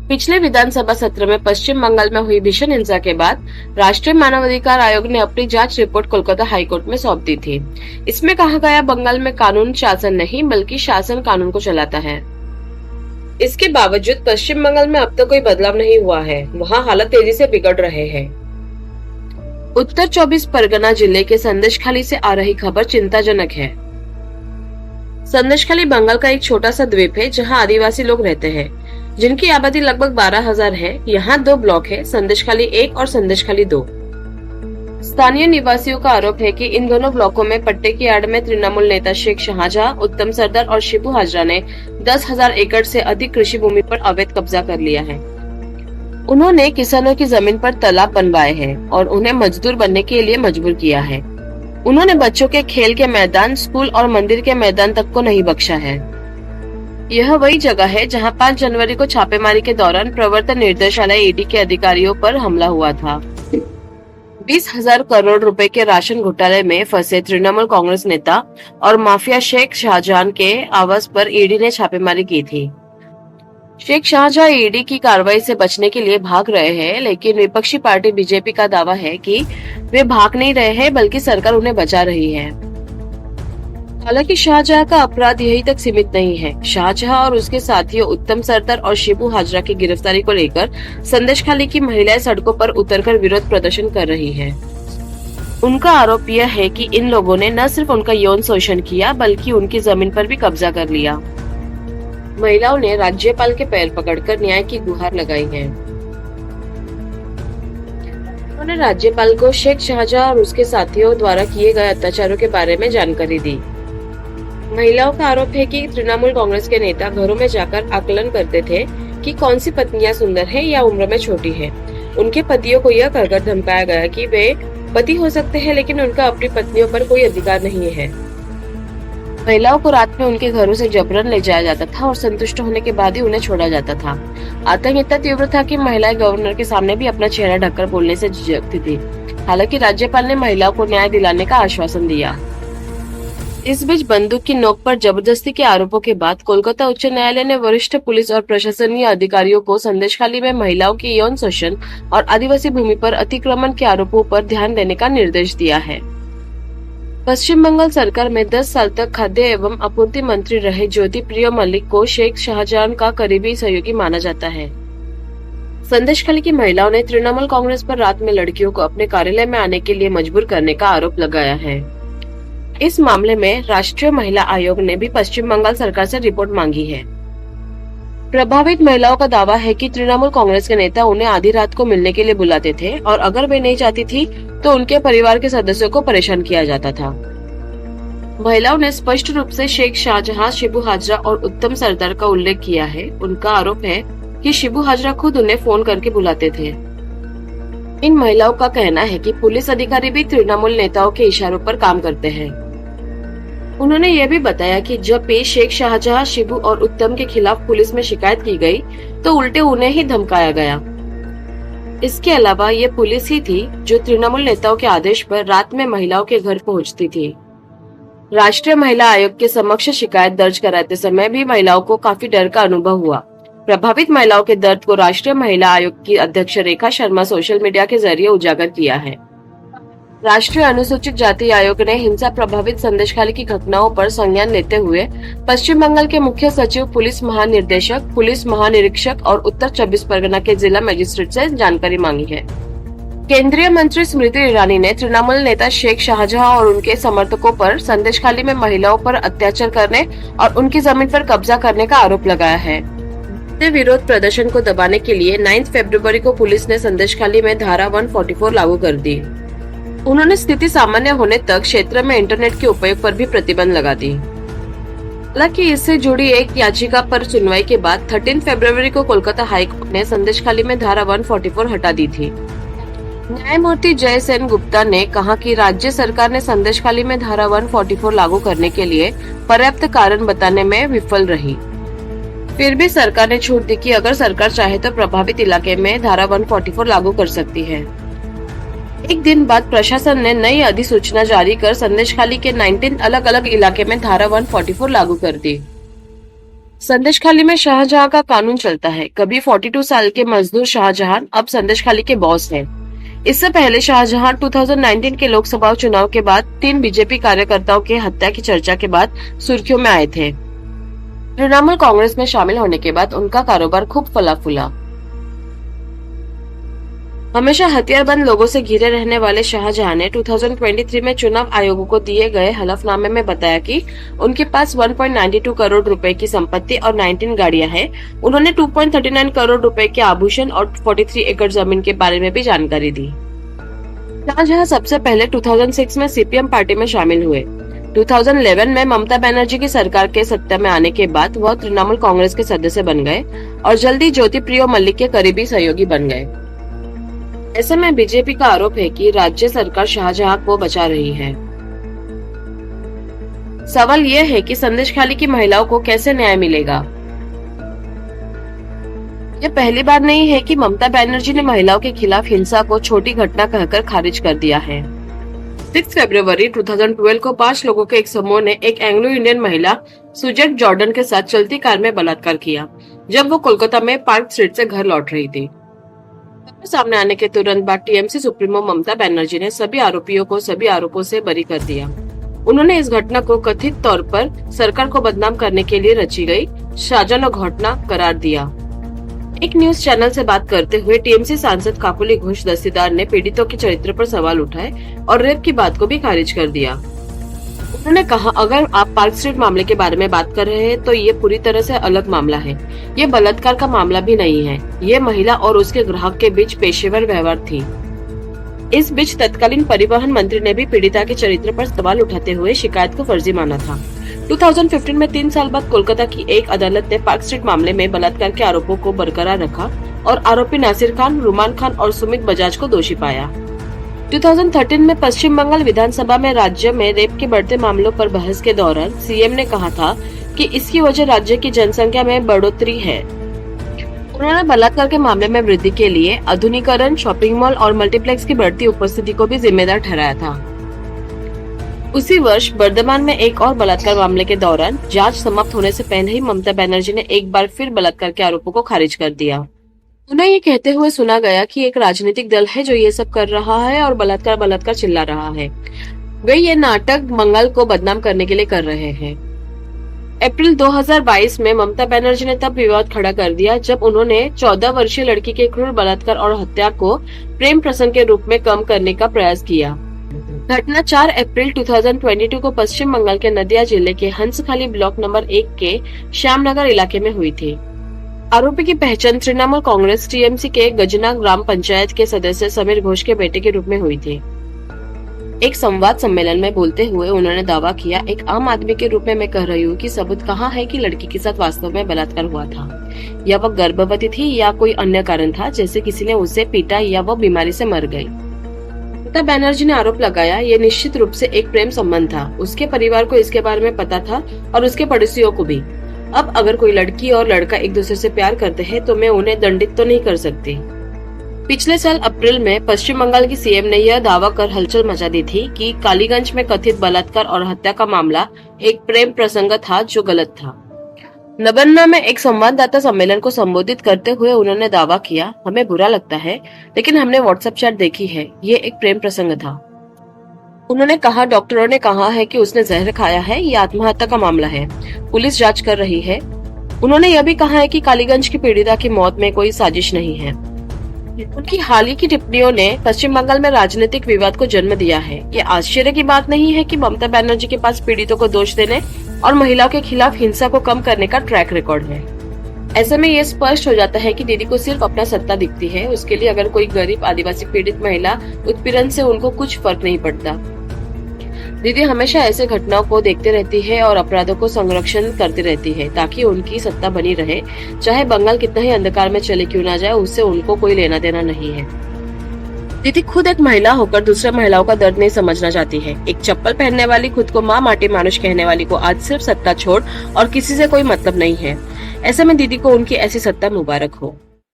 पिछले विधानसभा सत्र में पश्चिम बंगाल में हुई भीषण हिंसा के बाद राष्ट्रीय मानवाधिकार आयोग ने अपनी जांच रिपोर्ट कोलकाता हाईकोर्ट में सौंप दी थी। इसमें कहा गया बंगाल में कानून शासन नहीं बल्कि शासन कानून को चलाता है। इसके बावजूद पश्चिम बंगाल में अब तक कोई बदलाव नहीं हुआ है। वहाँ हालत तेजी से बिगड़ रहे हैं। उत्तर 24 परगना जिले के संदेशखाली से आ रही खबर चिंताजनक है। संदेशखाली बंगाल का एक छोटा सा द्वीप है जहां आदिवासी लोग रहते हैं, जिनकी आबादी लगभग 12,000 है। यहाँ 2 ब्लॉक है, संदेशखाली 1 और संदेशखाली 2। स्थानीय निवासियों का आरोप है कि इन दोनों ब्लॉकों में पट्टे की आड़ में तृणमूल नेता शेख शाहजहां, उत्तम सरदार और शिबू हाजरा ने 10,000 एकड़ से अधिक कृषि भूमि पर अवैध कब्जा कर लिया है। उन्होंने किसानों की जमीन पर तालाब बनवाए हैं और उन्हें मजदूर बनने के लिए मजबूर किया है। उन्होंने बच्चों के खेल के मैदान, स्कूल और मंदिर के मैदान तक को नहीं बख्शा है। यह वही जगह है जहां 5 जनवरी को छापेमारी के दौरान प्रवर्तन निर्देशालय ईडी के अधिकारियों पर हमला हुआ था। 20,000 करोड़ रुपए के राशन घोटाले में फंसे तृणमूल कांग्रेस नेता और माफिया शेख शाहजहां के आवास पर ईडी ने छापेमारी की थी। शेख शाहजहां ईडी की कार्रवाई से बचने के लिए भाग रहे हैं, लेकिन विपक्षी पार्टी बीजेपी का दावा है कि वे भाग नहीं रहे हैं बल्कि सरकार उन्हें बचा रही है। हालांकि शाहजहां का अपराध यहीं तक सीमित नहीं है। शाहजहां और उसके साथियों उत्तम सरदार और शिबू हाजरा की गिरफ्तारी को लेकर संदेशखाली की महिलाएं सड़कों पर उतरकर विरोध प्रदर्शन कर रही हैं। उनका आरोप यह है कि इन लोगों ने न सिर्फ उनका यौन शोषण किया बल्कि उनकी जमीन पर भी कब्जा कर लिया। महिलाओं ने राज्यपाल के पैर पकड़कर न्याय की गुहार लगाई है। उन्होंने राज्यपाल को शेख शाहजहां और उसके साथियों द्वारा किए गए अत्याचारों के बारे में जानकारी दी। महिलाओं का आरोप है कि तृणमूल कांग्रेस के नेता घरों में जाकर आकलन करते थे कि कौन सी पत्नियां सुंदर है या उम्र में छोटी है। उनके पतियों को यह कहकर धमकाया गया कि वे पति हो सकते हैं लेकिन उनका अपनी पत्नियों पर कोई अधिकार नहीं है। महिलाओं को रात में उनके घरों से जबरन ले जाया जाता था और संतुष्ट होने के बाद ही उन्हें छोड़ा जाता था। आतंक इतना तीव्र था कि महिलाएं गवर्नर के सामने भी अपना चेहरा ढककर बोलने से झिझकती थी। हालांकि राज्यपाल ने महिलाओं को न्याय दिलाने का आश्वासन दिया। इस बीच बंदूक की नोक पर जबरदस्ती के आरोपों के बाद कोलकाता उच्च न्यायालय ने वरिष्ठ पुलिस और प्रशासनीय अधिकारियों को संदेशखाली में महिलाओं के यौन शोषण और आदिवासी भूमि पर अतिक्रमण के आरोपों पर ध्यान देने का निर्देश दिया है। पश्चिम बंगाल सरकार में 10 साल तक खाद्य एवं आपूर्ति मंत्री रहे ज्योति प्रिय मलिक को शेख शाहजहां का करीबी सहयोगी माना जाता है। संदेशखाली की महिलाओं ने तृणमूल कांग्रेस पर रात में लड़कियों को अपने कार्यालय में आने के लिए मजबूर करने का आरोप लगाया है। इस मामले में राष्ट्रीय महिला आयोग ने भी पश्चिम बंगाल सरकार से रिपोर्ट मांगी है। प्रभावित महिलाओं का दावा है कि तृणमूल कांग्रेस के नेता उन्हें आधी रात को मिलने के लिए बुलाते थे और अगर वे नहीं चाहती थी तो उनके परिवार के सदस्यों को परेशान किया जाता था। महिलाओं ने स्पष्ट रूप से शेख शाहजहां, शिबू हाजरा और उत्तम सरदार का उल्लेख किया है। उनका आरोप है कि शिबू हाजरा खुद उन्हें फोन करके बुलाते थे। इन महिलाओं का कहना है कि पुलिस अधिकारी भी तृणमूल नेताओं के इशारों पर काम करते हैं। उन्होंने यह भी बताया कि जब भी शेख शाहजहां, शिबू और उत्तम के खिलाफ पुलिस में शिकायत की गई तो उल्टे उन्हें ही धमकाया गया। इसके अलावा ये पुलिस ही थी जो तृणमूल नेताओं के आदेश पर रात में महिलाओं के घर पहुंचती थी। राष्ट्रीय महिला आयोग के समक्ष शिकायत दर्ज कराते समय भी महिलाओं को काफी डर का अनुभव हुआ। प्रभावित महिलाओं के दर्द को राष्ट्रीय महिला आयोग की अध्यक्ष रेखा शर्मा सोशल मीडिया के जरिए उजागर किया है। राष्ट्रीय अनुसूचित जाति आयोग ने हिंसा प्रभावित संदेशखाली की घटनाओं पर संज्ञान लेते हुए पश्चिम बंगाल के मुख्य सचिव, पुलिस महानिर्देशक, पुलिस महानिरीक्षक और उत्तर 24 परगना के जिला मजिस्ट्रेट से जानकारी मांगी है। केंद्रीय मंत्री स्मृति ईरानी ने तृणमूल नेता शेख शाहजहां और उनके समर्थकों पर संदेशखाली में महिलाओं पर अत्याचार करने और उनकी जमीन पर कब्जा करने का आरोप लगाया है। विरोध प्रदर्शन को दबाने के लिए 9 फरवरी को पुलिस ने संदेशखाली में धारा 144 लागू कर दी। उन्होंने स्थिति सामान्य होने तक क्षेत्र में इंटरनेट के उपयोग पर भी प्रतिबंध लगा दी। हालांकि इससे जुड़ी एक याचिका पर सुनवाई के बाद 13 फरवरी को कोलकाता हाईकोर्ट ने संदेशखाली में धारा 144 हटा दी थी। न्यायमूर्ति जय सेन गुप्ता ने कहा कि राज्य सरकार ने संदेशखाली में धारा 144 लागू करने के लिए पर्याप्त कारण बताने में विफल रही। फिर भी सरकार ने छूट दी कि अगर सरकार चाहे तो प्रभावित इलाके में धारा 144 लागू कर सकती है। एक दिन बाद प्रशासन ने नई अधिसूचना जारी कर संदेशखाली के 19 अलग अलग इलाके में धारा 144 लागू कर दी। संदेशखाली में शाहजहां का कानून चलता है। कभी 42 साल के मजदूर शाहजहां अब संदेशखाली के बॉस हैं। इससे पहले शाहजहां 2019 के लोकसभा चुनाव के बाद 3 बीजेपी कार्यकर्ताओं की हत्या की चर्चा के बाद सुर्खियों में आए थे। तृणमूल कांग्रेस में शामिल होने के बाद उनका कारोबार खूब फला फूला। हमेशा हथियारबंद लोगों से घिरे रहने वाले शाहजहां ने 2023 में चुनाव आयोग को दिए गए हलफनामे में बताया कि उनके पास 1.92 करोड़ रुपए की संपत्ति और 19 गाड़ियां हैं। उन्होंने 2.39 करोड़ रुपए के आभूषण और 43 एकड़ जमीन के बारे में भी जानकारी दी। शाहजहां सबसे पहले 2006 में सीपीएम पार्टी में शामिल हुए। 2011 में ममता बनर्जी की सरकार के सत्ता में आने के बाद वह तृणमूल कांग्रेस के सदस्य बन गए और जल्दी ज्योतिप्रियो मल्लिक के करीबी सहयोगी बन गए। ऐसे में बीजेपी का आरोप है कि राज्य सरकार शाहजहां को बचा रही है। सवाल यह है कि संदेशखाली की महिलाओं को कैसे न्याय मिलेगा। यह पहली बार नहीं है कि ममता बनर्जी ने महिलाओं के खिलाफ हिंसा को छोटी घटना कहकर खारिज कर दिया है। 6 फरवरी 2012 को 5 लोगों के एक समूह ने एक एंग्लो इंडियन महिला सुजेट जॉर्डन के साथ चलती कार में बलात्कार किया, जब वो कोलकाता में पार्क स्ट्रीट से घर लौट रही थी। सामने आने के तुरंत बाद टीएमसी सुप्रीमो ममता बनर्जी ने सभी आरोपियों को सभी आरोपों से बरी कर दिया। उन्होंने इस घटना को कथित तौर पर सरकार को बदनाम करने के लिए रची गई शाहजहां घटना करार दिया। एक न्यूज चैनल से बात करते हुए टीएमसी सांसद काकुली घोष दस्तीदार ने पीड़ितों के चरित्र पर सवाल उठाए और रेप की बात को भी खारिज कर दिया। उन्होंने कहा, अगर आप पार्क स्ट्रीट मामले के बारे में बात कर रहे हैं तो ये पूरी तरह से अलग मामला है। ये बलात्कार का मामला भी नहीं है। ये महिला और उसके ग्राहक के बीच पेशेवर व्यवहार थी। इस बीच तत्कालीन परिवहन मंत्री ने भी पीड़िता के चरित्र पर सवाल उठाते हुए शिकायत को फर्जी माना था। 2015 में 3 साल बाद कोलकाता की एक अदालत ने पार्क स्ट्रीट मामले में बलात्कार के आरोपों को बरकरार रखा और आरोपी नासिर खान, रुमान खान और सुमित बजाज को दोषी पाया। 2013 में पश्चिम बंगाल विधानसभा में राज्य में रेप के बढ़ते मामलों पर बहस के दौरान सीएम ने कहा था कि इसकी वजह राज्य की जनसंख्या में बढ़ोतरी है। उन्होंने बलात्कार के मामले में वृद्धि के लिए आधुनिकीकरण, शॉपिंग मॉल और मल्टीप्लेक्स की बढ़ती उपस्थिति को भी जिम्मेदार ठहराया था। उसी वर्ष बर्धमान में एक और बलात्कार मामले के दौरान जांच समाप्त होने से पहले ही ममता बनर्जी ने एक बार फिर बलात्कार के आरोपों को खारिज कर दिया। उन्हें ये कहते हुए सुना गया कि एक राजनीतिक दल है जो ये सब कर रहा है और बलात्कार बलात्कार चिल्ला रहा है। वे ये नाटक मंगल को बदनाम करने के लिए कर रहे हैं। अप्रैल 2022 में ममता बनर्जी ने तब विवाद खड़ा कर दिया जब उन्होंने 14 वर्षीय लड़की के क्रूर बलात्कार और हत्या को प्रेम प्रसंग के रूप में कम करने का प्रयास किया। घटना 4 अप्रैल 2022 को पश्चिम बंगाल के नदिया जिले के हंसखाली ब्लॉक नंबर 1 के श्यामनगर इलाके में हुई थी। आरोपी की पहचान तृणमूल कांग्रेस टीएमसी के गजना ग्राम पंचायत के सदस्य समीर घोष के बेटे के रूप में हुई थी। एक संवाद सम्मेलन में बोलते हुए उन्होंने दावा किया, एक आम आदमी के रूप में मैं कह रही हूँ कि सबूत कहाँ है कि लड़की के साथ वास्तव में बलात्कार हुआ था, या वह गर्भवती थी या कोई अन्य कारण था जैसे किसी ने उसे पीटा या वह बीमारी से मर गई। ममता बनर्जी ने आरोप लगाया, ये निश्चित रूप से एक प्रेम संबंध था। उसके परिवार को इसके बारे में पता था और उसके पड़ोसियों को भी। अब अगर कोई लड़की और लड़का एक दूसरे से प्यार करते हैं तो मैं उन्हें दंडित तो नहीं कर सकती। पिछले साल अप्रैल में पश्चिम बंगाल की सीएम ने यह दावा कर हलचल मचा दी थी कि कालीगंज में कथित बलात्कार और हत्या का मामला एक प्रेम प्रसंग था जो गलत था। नबन्ना में एक संवाददाता सम्मेलन को संबोधित करते हुए उन्होंने दावा किया, हमें बुरा लगता है लेकिन हमने व्हाट्सएप चैट देखी है, ये एक प्रेम प्रसंग था। उन्होंने कहा, डॉक्टरों ने कहा है कि उसने जहर खाया है, ये आत्महत्या का मामला है, पुलिस जांच कर रही है। उन्होंने यह भी कहा है कि कालीगंज की पीड़िता की मौत में कोई साजिश नहीं है। उनकी हाल ही की टिप्पणियों ने पश्चिम बंगाल में राजनीतिक विवाद को जन्म दिया है। ये आश्चर्य की बात नहीं है कि ममता बनर्जी के पास पीड़ितों को दोष देने और महिलाओं के खिलाफ हिंसा को कम करने का ट्रैक रिकॉर्ड है। ऐसे में ये स्पष्ट हो जाता है कि दीदी को सिर्फ अपना सत्ता दिखती है। उसके लिए अगर कोई गरीब आदिवासी पीड़ित महिला उत्पीड़न से उनको कुछ फर्क नहीं पड़ता। दीदी हमेशा ऐसे घटनाओं को देखते रहती है और अपराधों को संरक्षण करती रहती है ताकि उनकी सत्ता बनी रहे। चाहे बंगाल कितना ही अंधकार में चले क्यों ना जाए, उससे उनको कोई लेना देना नहीं है। दीदी खुद एक महिला होकर दूसरे महिलाओं का दर्द नहीं समझना चाहती है। एक चप्पल पहनने वाली, खुद को माँ माटी मानुष कहने वाली को आज सिर्फ सत्ता छोड़ और किसी से कोई मतलब नहीं है। ऐसे में दीदी को उनकी ऐसी सत्ता मुबारक हो।